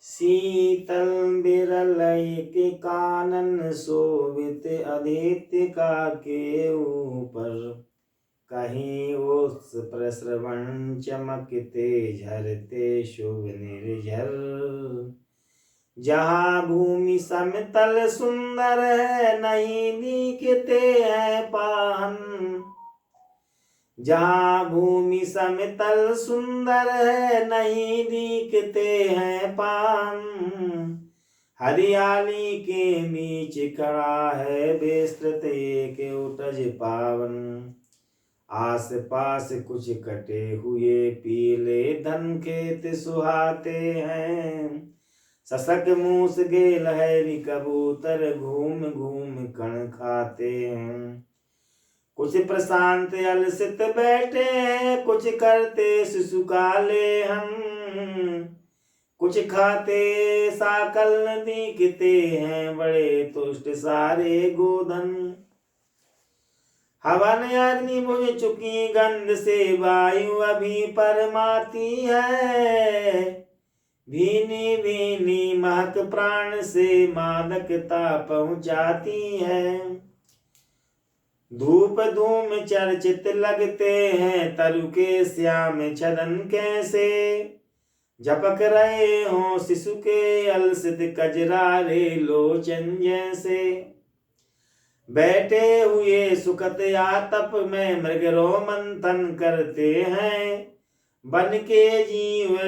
शीतल बिरल एक कानन शोभित आदित्य का के ऊपर। कहीं ओस प्रस्रवण चमकते झरते शुभ निर्झर। जहाँ भूमि समतल सुंदर है नहीं दिखते हैं पाहन। जहाँ भूमि समतल सुंदर है नहीं दिखते हैं पान। हरियाली के बीच खड़ा है विस्तृत एक उटज पावन। आस पास कुछ कटे हुए पीले धन खेत सुहाते हैं। सशक मूस गे लहरी कबूतर घूम घूम कण खाते हैं। कुछ प्रशांत अलसित बैठे हैं, कुछ करते शिशुकाले हम। कुछ खाते साकल दिखते हैं, बड़े तुष्ट सारे गोधन। हवन अग्नि बुझ चुकी गंध से वायु अभी परमाती है। भीनी भीनी महक प्राण से मादकता पहुंचाती है। धूप धूम चर्चित लगते हैं, तरु के श्याम छदन कैसे। झपक रहे हों शिशु के अलसित कजरारे लोचन जैसे। बैठे हुए सुखत आतप में मृग रोमंथन करते हैं। बन के जीव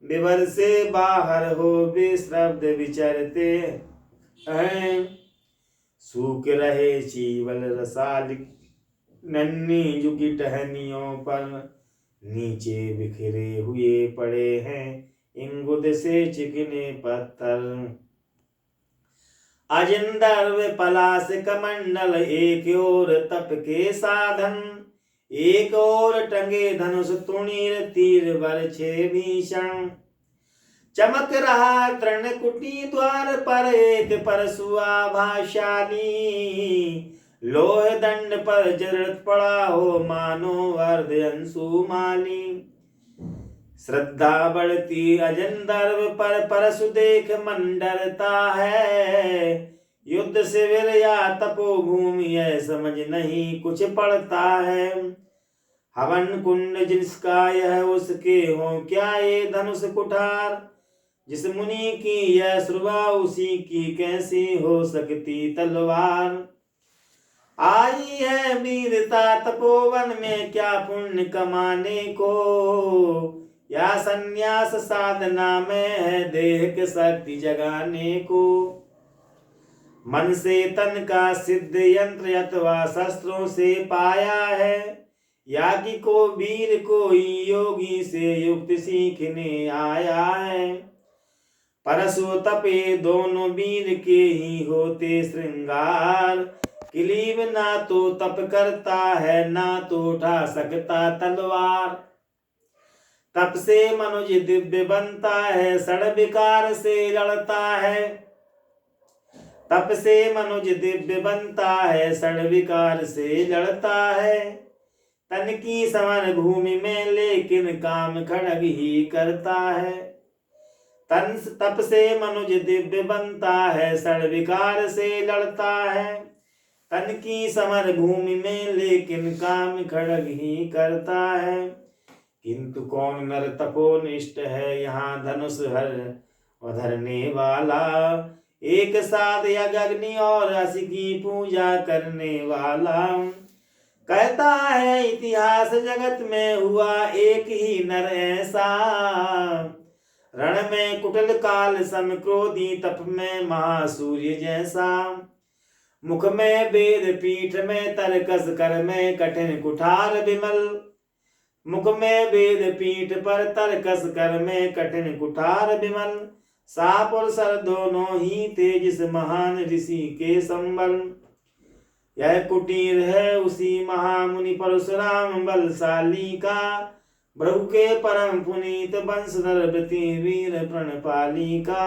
विवर से बाहर हो विश्रब्द विचरते हैं। सूख रहे चीवल रसाल नन्ही जुगी टहनियों पर। नीचे बिखरे हुए पड़े हैं इंगुद से चिकने पत्थर। अजिंदर पलाश कमंडल एक ओर तप के साधन। एक ओर टंगे धनुष तुणीर तीर बरछे भीषण। चमक रहा तृणकुटी द्वार पर एक परशुआ भाशाली। लोह दंड पर जड़त पड़ा हो मानो अर्ध अंशुमाली। श्रद्धा बढ़ती अजंदर्व पर परशु देख मन डरता है। युद्ध शिविर या तपोभूमि यह समझ नहीं कुछ पड़ता है। हवन कुंड जिसका यह उसके हो क्या ये धनुष कुठार। जिस मुनि की यह श्रुवा उसी की कैसी हो सकती तलवार। आई है वीरता तपोवन में क्या पुण्य कमाने को। या संन्यास साधना में है देह के शक्ति जगाने को। मन से तन का सिद्ध यंत्र अथवा शस्त्रों से पाया है। यागी को वीर कोई योगी से युक्त सीखने आया है। परशु तपे दोनों वीर के ही होते श्रृंगार। किलीब ना तो तप करता है ना तो उठा सकता तलवार। तप से मनुज दिव्य बनता है सड़ विकार से लड़ता है। तप से मनुज दिव्य बनता है सड़ विकार से लड़ता है। तन की समर भूमि में लेकिन काम खड़ग ही करता है। तप से मनुज दिव्य बनता है सड़ विकार से लड़ता है। तन की समर भूमि में लेकिन काम खड़ग ही करता है। किंतु कौन नर तपोनिष्ठ है यहाँ धनुष हर धरने वाला। एक साथ यज्ञ अग्नि और असी की पूजा करने वाला। कहता है इतिहास जगत में हुआ एक ही नर ऐसा। रण में कुटिल काल सम क्रोधी तप में महासूर्य जैसा। मुख में वेद पीठ में तरकस कर में कठिन कुठार विमल। मुख में वेद पीठ पर तरकस कर में कठिन कुठार विमल। साप और सर दोनों ही तेजिस महान ऋषि के संबल। यह कुटीर है उसी महामुनि परशुराम बलशाली का। भृगु के परम पुनीत वंशधर व्रति वीर प्रणपाली का।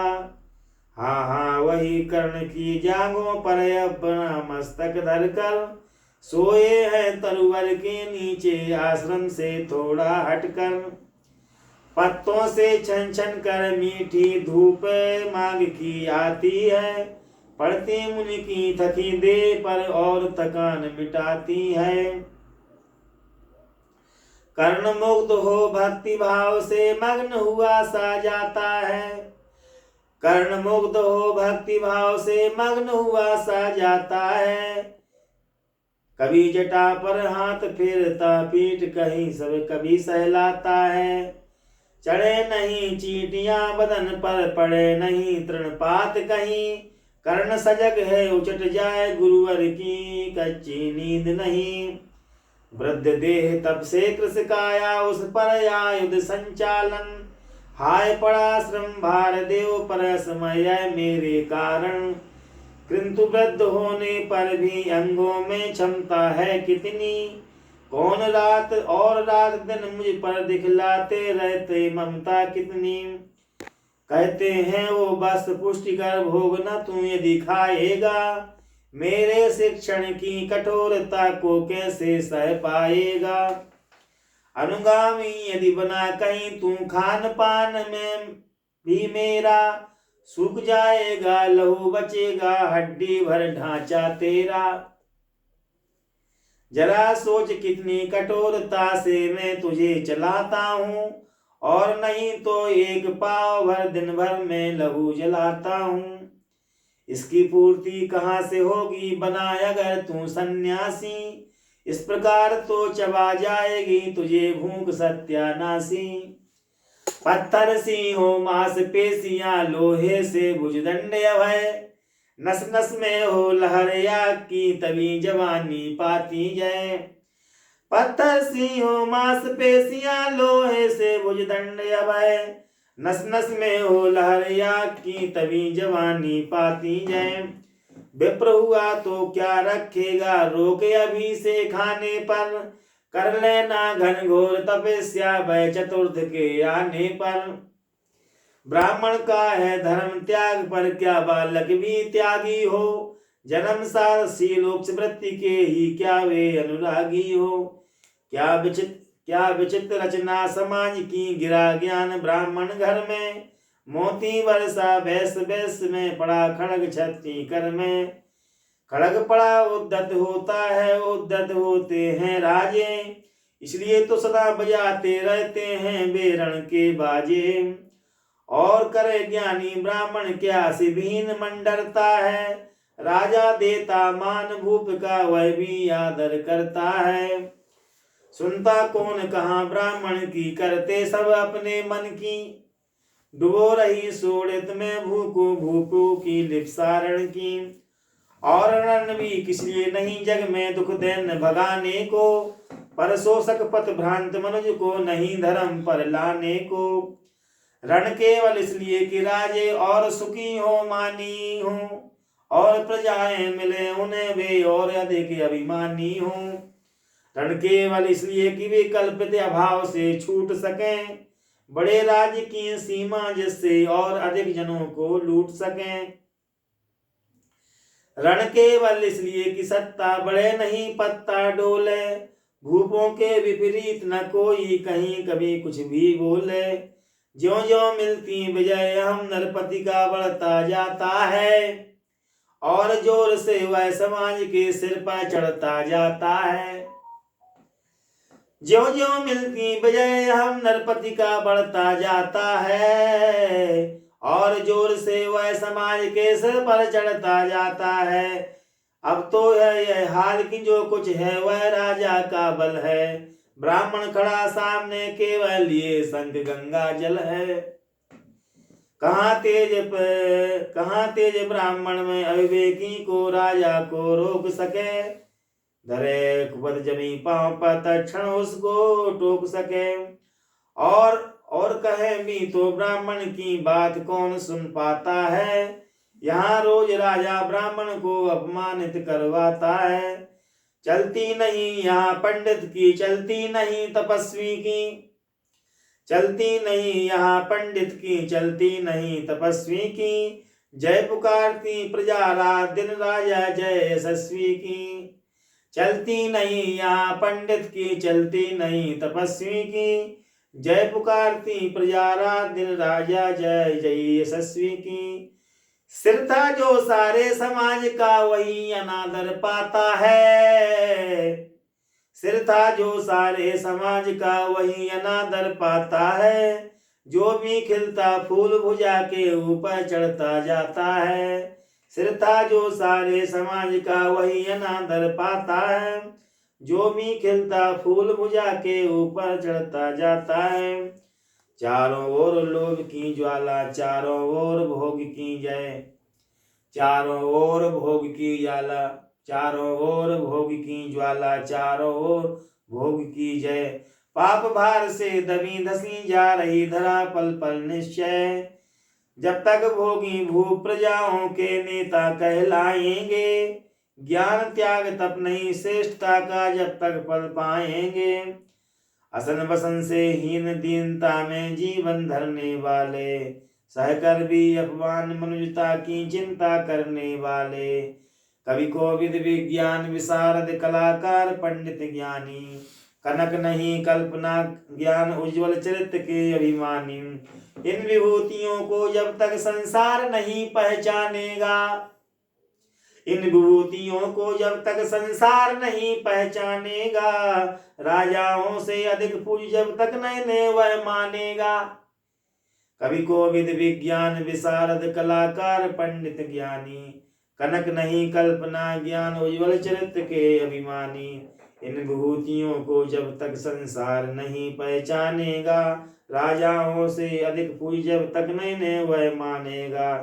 हाँ हाँ वही कर्ण की जांघों पर अपना मस्तक धरकर सोए हैं तरुवर के नीचे आश्रम से थोड़ा हटकर। पत्तों से छन छन कर मीठी धूप मांग की आती है। पढ़ती मुनि की थकी दे पर और थकान मिटाती है। कर्ण मुग्ध हो भक्ति भाव से मग्न हुआ सा जाता है। कर्ण मुग्ध हो भक्ति भाव से मग्न हुआ सा जाता है। कभी जटा पर हाथ फेरता पीठ कहीं सब कभी सहलाता है। चढ़े नहीं चींटियां बदन पर पड़े नहीं तृणपात कहीं। कर्ण सजग है उचट जाए गुरुवर की कच्ची नींद नहीं। वृद्ध देह तब से कृष काया उस पर आयुध संचालन। हाय पड़ा श्रम भार देव पर समय मेरे कारण। किंतु वृद्ध होने पर भी अंगों में क्षमता है कितनी। कौन रात और रात दिन मुझ पर दिखलाते रहते ममता कितनी। कहते हैं वो बस पुष्टिकर भोग न तू यदि खाएगा। मेरे शिक्षण की कठोरता को कैसे सह पाएगा। अनुगामी यदि बना कहीं तू खान पान में भी मेरा। सूख जाएगा लहू बचेगा हड्डी भर ढांचा तेरा। जरा सोच कितनी कठोरता से मैं तुझे चलाता हूँ। और नहीं तो एक पाव भर दिन भर में लहू जलाता हूँ। इसकी पूर्ति कहाँ से होगी बनाए अगर तू सन्यासी। इस प्रकार तो चबा जाएगी तुझे भूख सत्यानाशी। पत्थर सी हो मांस पेशियां लोहे से भुजदंड अभय। नस नस में हो लहर या की तभी जवानी पाती जाए। पत्थर सी हो मांस पेशियां लोहे से भुजदंड अभय। नस नस में हो लहर या की तभी जवानी पाती जाए। विप्र हुआ तो क्या रखेगा रोक अभी से खाने पर। कर लेना घनघोर तपस्या भय चतुर्थ के आने पर। ब्राह्मण का है धर्म त्याग पर क्या बालक भी त्यागी हो। जन्म सार शीलोक्ष वृत्ति के ही क्या वे अनुरागी हो। क्या विचित्र रचना समाज की गिरा ज्ञान ब्राह्मण घर में। मोती वर्षा वैस वैस में पड़ा खड़ग छत्ती कर में। खड़ग पड़ा उद्धत होता है उद्धत होते हैं राजे। इसलिए तो सदा बजाते रहते हैं बेरण के बाजे। और करे ज्ञानी ब्राह्मण क्या सिभीन मन डरता है। राजा देता मान भूप का वह भी आदर करता है। सुनता कौन कहाँ ब्राह्मण की करते सब अपने मन की। डुबो रही सोड़ित में भूको भूको की लिप्सारण की। और रण भी किस लिए नहीं जग में दुख दैन भगाने को। पर शोषक पथ भ्रांत मनुज को नहीं धर्म पर लाने को। रण केवल इसलिए कि राजे और सुखी हो मानी हो। और प्रजाएं मिले उन्हें वे और अधिक अभिमानी हो। रण केवल इसलिए कि वे कल्पित अभाव से छूट सकें। बड़े राज्य की सीमा जिससे और अधिक जनों को लूट सकें। रण केवल इसलिए कि सत्ता बढ़े नहीं पत्ता डोले। भूपों के विपरीत न कोई कहीं कभी कुछ भी बोले। ज्यों ज्यों मिलती विजय हम नरपति का बढ़ता जाता है। और जोर से वह समाज के सिर पर चढ़ता जाता है। ज्यों ज्यों मिलती विजय हम नरपति का बढ़ता जाता है। और जोर से वह समाज के सिर पर चढ़ता जाता है। अब तो है यह हाल कि जो कुछ है वह राजा का बल है। ब्राह्मण खड़ा सामने केवल ये संग गंगा जल है। कहाँ तेज ब्राह्मण में अविवेकी को राजा को रोक सके। धरे कुपद जमी पांव पर तत्क्षण उसको टोक सके। और कहे भी तो ब्राह्मण की बात कौन सुन पाता है। यहाँ रोज राजा ब्राह्मण को अपमानित करवाता है। चलती नहीं यहाँ पंडित की चलती नहीं तपस्वी की। चलती नहीं यहाँ पंडित की चलती नहीं तपस्वी की। जय पुकारती प्रजा रात दिन राजा जय यशस्वी की। चलती नहीं यहाँ पंडित की चलती नहीं तपस्वी की। जय पुकारती प्रजा रात दिन, राजा जय जय यशस्वी की। सिर था जो सारे समाज का, वही अनादर पाता है। सिर था जो सारे समाज का, वही अनादर पाता है। जो भी खिलता फूल भुजा के ऊपर चढ़ता जाता है। सिर था जो सारे समाज का, वही अनादर पाता है। जो भी खिलता फूल भुजा के ऊपर चढ़ता जाता है। चारों ओर लोभ की ज्वाला, चारों ओर भोग की जय। चारों ओर भोग की ज्वाला, चारों ओर भोग की ज्वाला, चारों ओर भोग की जय। पाप भार से दबी धसी जा रही धरा, पल पल निश्चय। जब तक भोगी भू प्रजाओं के नेता कहलाएंगे। ज्ञान त्याग तप नहीं श्रेष्ठता का, जब तक पल पाएंगे। असन बसन से हीन दीनता में जीवन धरने वाले, सहकर भी अपमान मनुष्यता की चिंता करने वाले। कवि कोविद विज्ञान विशारद, कलाकार पंडित ज्ञानी। कनक नहीं कल्पना ज्ञान, उज्ज्वल चरित्र के अभिमानी। इन विभूतियों को जब तक संसार नहीं पहचानेगा, इन विभूतियों को जब तक संसार नहीं पहचानेगा। राजाओं से अधिक पूज जब तक नहीं वह मानेगा। कवि कोविद विज्ञान विशारद, कलाकार पंडित ज्ञानी। कनक नहीं कल्पना ज्ञान, उज्ज्वल चरित्र के अभिमानी। इन विभूतियों को जब तक संसार नहीं पहचानेगा। राजाओं से अधिक पूज जब तक नहीं वह मानेगा।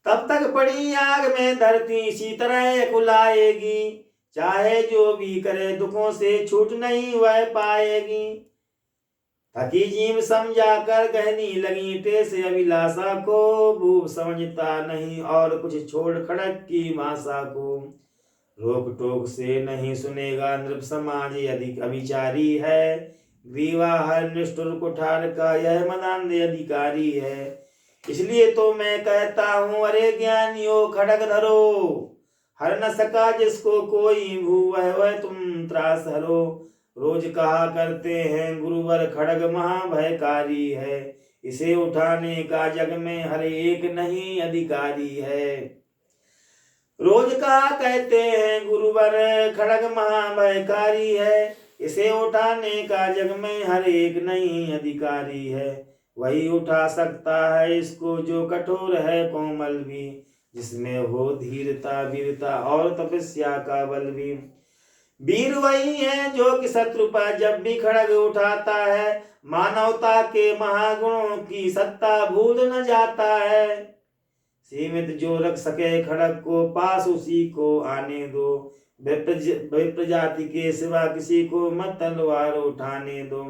तब तक पड़ी आग में धरती इसी तरह कुलाएगी। चाहे जो भी करे दुखों से छूट नहीं वह पाएगी। थकी जीव समझा कर कहनी लगी टेस अभिलाषा को। भूप समझता नहीं और कुछ छोड़ खड़क की भाषा को। रोक टोक से नहीं सुनेगा नृप समाज अधिक अभिचारी है। ग्रीवा हर निष्ठुर कुठार का यह मदान अधिकारी है। इसलिए तो मैं कहता हूँ अरे ज्ञानियों खड़ग धरो। हर न सका जिसको कोई भू वह तुम त्रास हरो। रोज कहा करते हैं गुरुवर खड़ग महाभयकारी है। इसे उठाने का जग में हर एक नहीं अधिकारी है। रोज कहा कहते हैं गुरुवर खड़ग महाभयकारी है। इसे उठाने का जग में हर एक नहीं अधिकारी है। वही उठा सकता है इसको जो कठोर है कोमल भी। जिसमें हो धीरता वीरता और तपस्या का बल भी। वीर वही है जो कि शत्रु पर जब भी खड़ग उठाता है। मानवता के महागुणों की सत्ता भूल न जाता है। सीमित जो रख सके खड़ग को पास उसी को आने दो। प्रजाति के सिवा किसी को मत तलवार उठाने दो।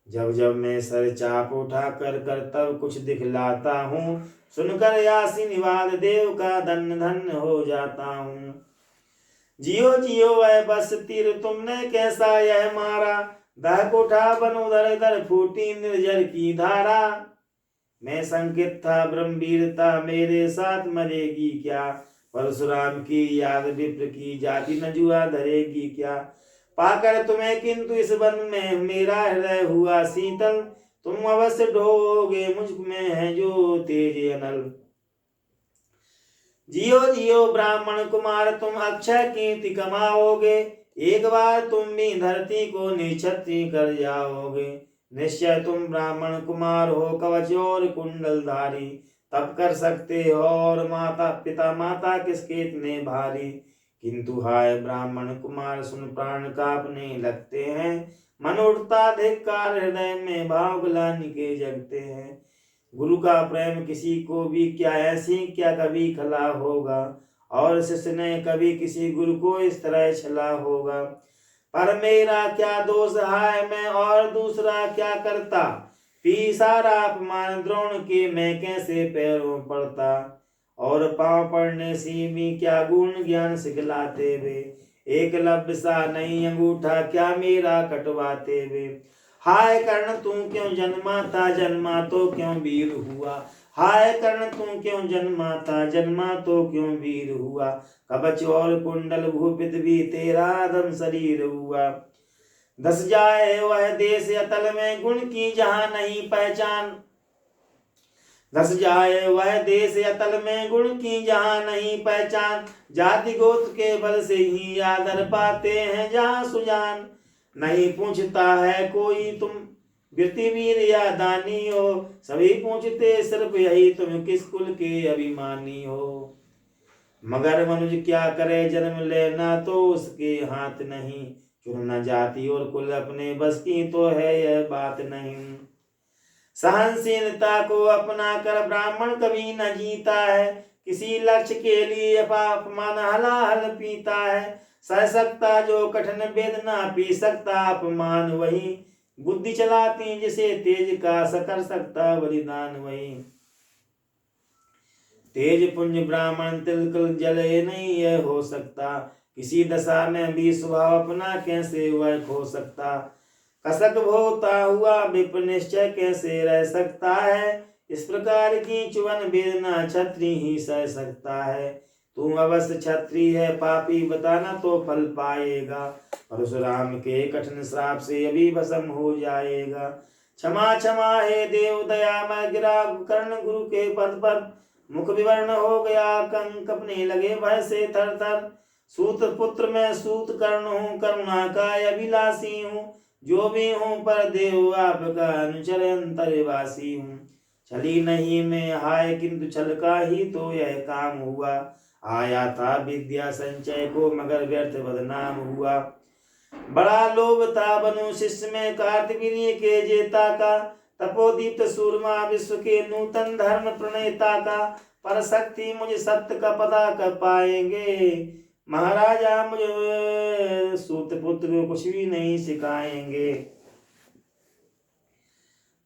जब जब मैं सर चाप उठा कर तब कुछ दिखलाता हूँ। सुनकर यासीन वाद देव का धन धन हो जाता हूँ। जियो जियो वह बस तीर तुमने कैसा यह मारा। दहक उठा बन उधर इधर फूटी निर्जर की धारा। मैं संकित था ब्रह्मवीरता मेरे साथ मरेगी क्या। परशुराम की याद विप्र की जाति न जुआ धरेगी क्या। पाकर तुम्हें किंतु इस वन में मेरा हृदय हुआ शीतल। तुम अवश्य ढोगे मुझ में है जो तेज अनल। जियो जियो ब्राह्मण कुमार तुम अक्षय कीर्ति कमाओगे। एक बार तुम भी धरती को निक्षत्रि कर जाओगे। निश्चय तुम ब्राह्मण कुमार हो कवच और कुंडल धारी। तब कर सकते हो और माता पिता माता किसके इतने भारी। किंतु हाय ब्राह्मण कुमार सुन प्राण कांपने लगते हैं। मन उठता धिक्कार हृदय में भाव ग्लानि के जगते हैं। गुरु का प्रेम किसी को भी क्या ऐसी क्या कभी खला होगा। और शिष्य ने कभी किसी गुरु को इस तरह छला होगा। पर मेरा क्या दोष हाय मैं और दूसरा क्या करता। पी सारा अपमान द्रोण के मैं कैसे पैरों पड़ता। और पांव पड़ने सी भी क्या गुण ज्ञान सिखलाते वे। एक लब सा नहीं अंगूठा क्या मेरा कटवाते वे। हाय कर्ण तू क्यों जन्मा था जन्मा तो क्यों वीर हुआ। हाय कर्ण तू क्यों जन्मा था जन्मा तो क्यों वीर हुआ। कवच और कुंडल भूपित भी तेरा दम शरीर हुआ। धस जाए वह देश अतल में, गुण की जहां नहीं पहचान। धस जाए वह देश अतल में, गुण की जहां नहीं पहचान। जाति गोत्र के बल से ही आदर पाते हैं जहां सुजान। नहीं पूछता है कोई तुम वृत्ति वीर या दानी हो, सभी पूछते सिर्फ यही तुम किस कुल के अभिमानी हो। मगर मनुज क्या करे जन्म लेना तो उसके हाथ नहीं, चुनना जाति और कुल अपने बस की तो है यह बात नहीं। सहनशीलता को अपना कर ब्राह्मण कभी न जीता है, किसी लक्ष्य के लिए अपमान हलाहल पीता है। सह सकता जो कठिन वेदना, पी सकता अपमान वही, बुद्धि चलाती जिसे तेज का कर सकता बलिदान वही। तेज पुंज ब्राह्मण तिलकुल जले नहीं यह हो सकता, किसी दशा में भी स्वभाव अपना कैसे वह खो सकता। कसक भोता हुआ विप निश्चय कैसे रह सकता है, इस प्रकार की चुवन वेदना छत्री ही सह सकता है। तू अवश्य छत्री है पापी बताना तो फल पाएगा, परशुराम के कठिन श्राप से अभी भस्म हो जाएगा। क्षमा क्षमा हे देव दया मैं गिरा कर्ण गुरु के पद पर, मुख विवर्ण हो गया कंक अपने लगे भय से थर थर। सूत पुत्र मैं सूत कर्ण हूँ, करुणा का अभिलाषी हूँ, जो भी हूँ पर देव आपका अनुचर अंतरवासी हूँ। छली नहीं मैं हाय किंतु छल का ही तो यह काम हुआ, आया था विद्या संचय को मगर व्यर्थ बदनाम हुआ। बड़ा लोभ था बनु शिष्य में कार्तवीर्य के जेता का, तपोदीप्त सूरमा विश्व के नूतन धर्म प्रणेता का। पर शक्ति मुझे सत्य का पता कर पाएंगे, महाराजा मुझे सूत पुत्र को कुछ भी नहीं सिखाएंगे।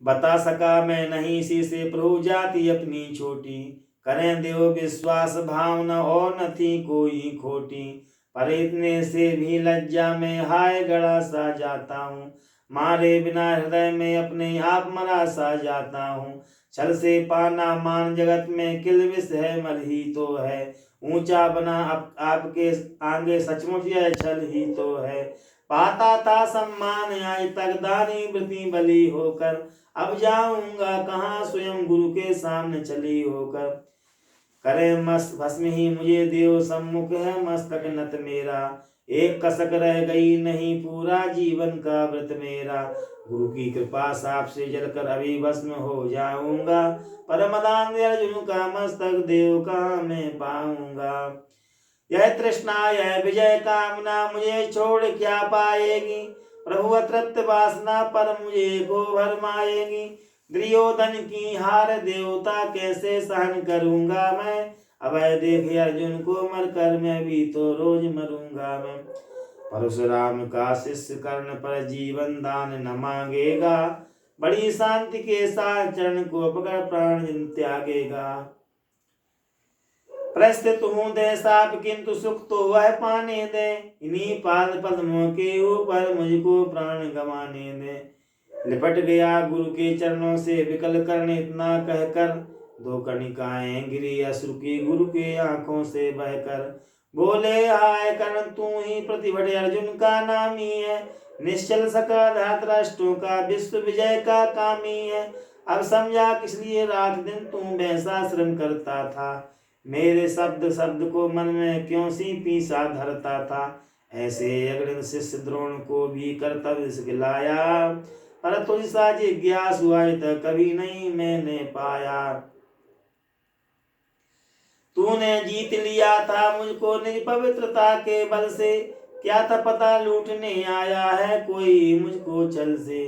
बता सका मैं नहीं इसी से प्रभु जाति अपनी छोटी, करें देव विश्वास भावना और न थी कोई खोटी। पर इतने से भी लज्जा में हाय गड़ा सा जाता हूँ, मारे बिना हृदय में अपने आप मरा सा जाता हूँ। छल से पाना मान जगत में किल विष है मल ही तो है, ऊंचा बना आपके आगे सचमुच यह छल ही तो है। पाता था सम्मान आज तक दानी वृत्ति बली होकर, अब जाऊंगा कहाँ स्वयं गुरु के सामने चली होकर। करे मस्त भस्म ही मुझे देव सम्मुख है मस्तक नत मेरा, एक कसक रह गई नहीं पूरा जीवन का व्रत मेरा। गुरु की कृपा साप से जलकर अभी भस्म हो जाऊंगा, परमदान अर्जुन का मस्तक देव कहाँ मैं पाऊंगा। यह तृष्णा यह विजय कामना मुझे छोड़ क्या पाएगी, प्रभु अतृप्त वासना पर मुझे को भरमाएगी। दुर्योधन की हार देवता कैसे सहन करूंगा मैं, अभय देखे अर्जुन को मरकर मैं भी तो रोज मरूंगा मैं। परशुराम का शिष्य कर्ण पर जीवन दान न मांगेगा, बड़ी शांति के साथ चरण को पकड़ प्राण त्यागेगा। प्रस्थित हूँ दे साप किंतु सुख तो वह पाने दे, इन्हीं पाद पद्मों के ऊपर मुझको प्राण गंवाने दे। लिपट गया गुरु के चरणों से विकल कर्ण इतना कहकर, दो कणिकाएं गिरी अश्रु की गुरु के आंखों से बहकर। बोले हाय कर्ण तू ही प्रतिभट अर्जुन का नामी है, निश्चल सका धातराष्ट्रों का विश्व विजय का कामी है। अब समझा किस लिए रात दिन तू वैसा श्रम करता था, मेरे शब्द शब्द को मन में क्यों सी पीसा धरता था। ऐसे अग्नि शिष्य द्रोण को भी कर्तव्य सिखलाया, पर तुझ सा जिज्ञासु आज तक कभी नहीं मैंने पाया। तूने जीत लिया था मुझको निज पवित्रता के बल से, क्या था पता लूटने आया है कोई मुझको छल से।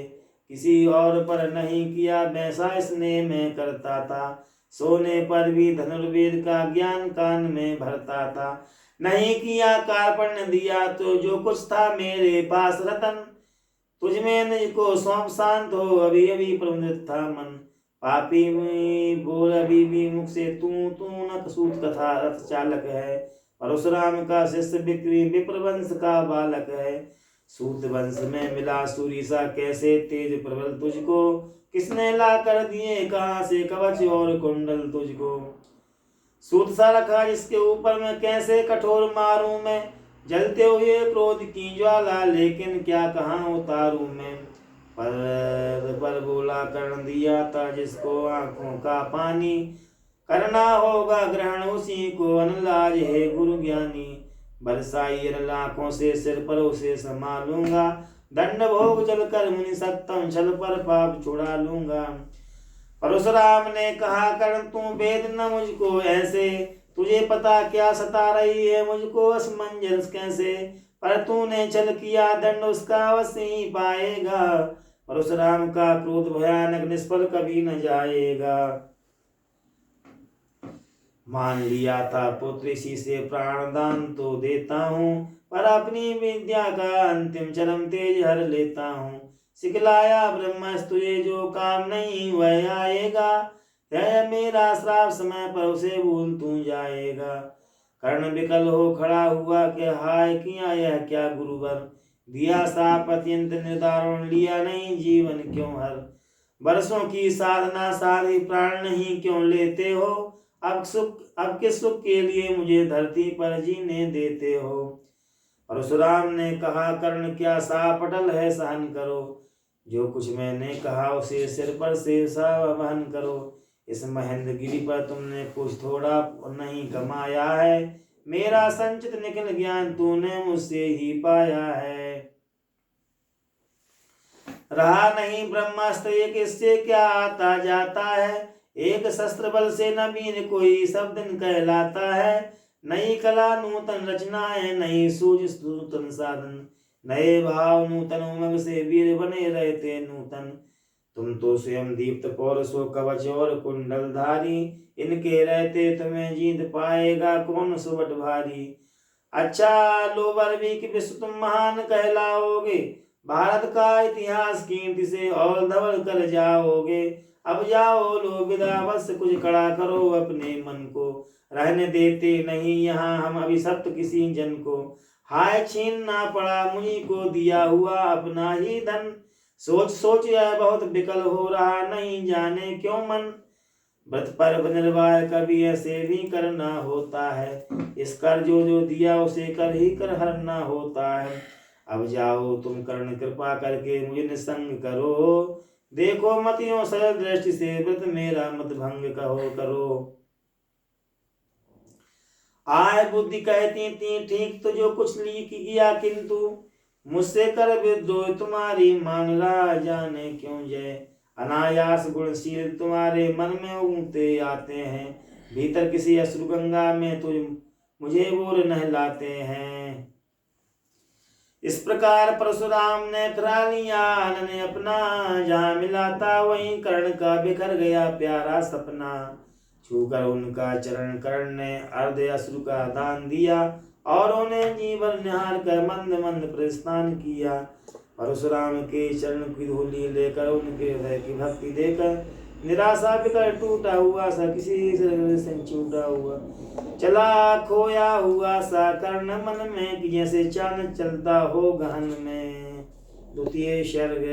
किसी और पर नहीं किया वैसा स्नेह में करता था, सोने पर भी धनुर्वेद का ज्ञान कान में भरता था। नहीं किया कार्पण्य दिया तो जो कुछ था मेरे पास रतन, तुझ में निज को सौंप शांत हो अभी अभी प्रमुदित था मन। पापी बोल अभी भी मुख से तू न सूत कथा रथ चालक है, परशुराम का शिष्य बिक्री विप्रवंश का बालक है। सूत वंश में मिला सूरीसा कैसे तेज प्रबल तुझको, किसने ला कर दिए कहाँ से कवच और कुंडल तुझको। सूत सा रखा जिसके ऊपर मैं कैसे कठोर मारूं मैं, जलते हुए क्रोध की ज्वाला, लेकिन क्या कहाँ उतारूं मैं। पर बोला कर्ण दिया था जिसको आंखों का पानी, करना होगा ग्रहण उसी को अनलाज है गुरु ज्ञानी। बरसाई लाखों से सिर पर उसे संभालूंगा, दंड भोग जल कर मुनि सत्तम छल पर पाप छुड़ा लूंगा। परशुराम ने कहा कर्ण तू भेद न मुझको ऐसे, तुझे पता क्या सता रही है मुझको असमंजस कैसे। पर तूने छल किया दंड उसका अवश्य ही पाएगा, परशुराम का क्रोध भयानक निष्फल कभी न जाएगा। मान लिया था पुत्र इसी से प्राणदान तो देता हूँ, पर अपनी विद्या का अंतिम चरम तेज हर लेता हूँ। सिखलाया ब्रह्मस्त्र तुझे जो काम नहीं वह आएगा, है मेरा श्राप समय पर उसे भूल तू जाएगा। कर्ण विकल हो खड़ा हुआ कि हाय किया यह क्या गुरुवर, दिया साप अत्यंत निर्दारुण लिया नहीं जीवन क्यों हर। वर्षों की साधना सारी प्राण नहीं क्यों लेते हो, अब किस सुख के लिए मुझे धरती पर जीने देते हो। परशुराम ने कहा कर्ण क्या साप अटल है सहन करो, जो कुछ मैंने कहा उसे सिर पर से वहन करो। इस महेंद्र गिरी पर तुमने कुछ थोड़ा नहीं कमाया है, मेरा संचित निखिल ज्ञान तूने मुझसे ही पाया है। रहा नहीं ब्रह्मास्त्र एक इससे क्या आता जाता है, एक शस्त्र बल से नवीन कोई सब दिन कहलाता है। नई कला नूतन रचनाएं, नई सूझ नूतन साधन, नए भाव नूतन उमंग से वीर बने रहते नूतन। तुम तो स्वयं दीप्त पौरुष हो कवच और कुंडल धारी, इनके रहते तुम्हें जीत पाएगा कौन सुबट भारी। अच्छा लो बर्वी विश्व तुम महान कहलाओगे, भारत का इतिहास कीर्ति से और धवल कर जाओगे। अब जाओ लो विदा बस कुछ कड़ा करो अपने मन को, रहने देते नहीं यहाँ हम अभिशप्त किसी जन को। हाय छीनना पड़ा मुझी को दिया हुआ अपना ही धन, सोच सोच यह बहुत विकल हो रहा नहीं जाने क्यों मन। व्रत पर निर्वाह कभी ऐसे भी करना होता है, इस कर जो दिया उसे कर ही कर हरना होता है। अब जाओ तुम कर्ण कृपा करके मुझे निसंग करो, देखो मतियों सरल दृष्टि से व्रत मेरा मत भंग कहो करो। आय बुद्धि कहती थी ठीक तो जो कुछ ली किया, किंतु मुझसे कर विद्रोह तुम्हारी मान रहा जाने क्यों जय। अनायास गुणशील तुम्हारे मन में उगते आते हैं, भीतर किसी अश्रु गंगा में तुझ मुझे बोर नहलाते हैं। इस प्रकार परशुराम ने फिरा लिया ने अपना, जहाँ मिला था वहीं कर्ण का बिखर गया प्यारा सपना। छूकर उनका चरण कर्ण ने अर्ध अश्रु का दान दिया, और उन्हें जीवन निहार कर मंद मंद प्रस्थान किया। परशुराम के चरण की धूलि लेकर उनके हृदय की भक्ति देकर निराशा बिकर टूटा हुआ सा किसी से छूटा हुआ चला खोया हुआ सा कर्ण मन में जैसे चांद चलता हो गहन में। द्वितीय सर्ग।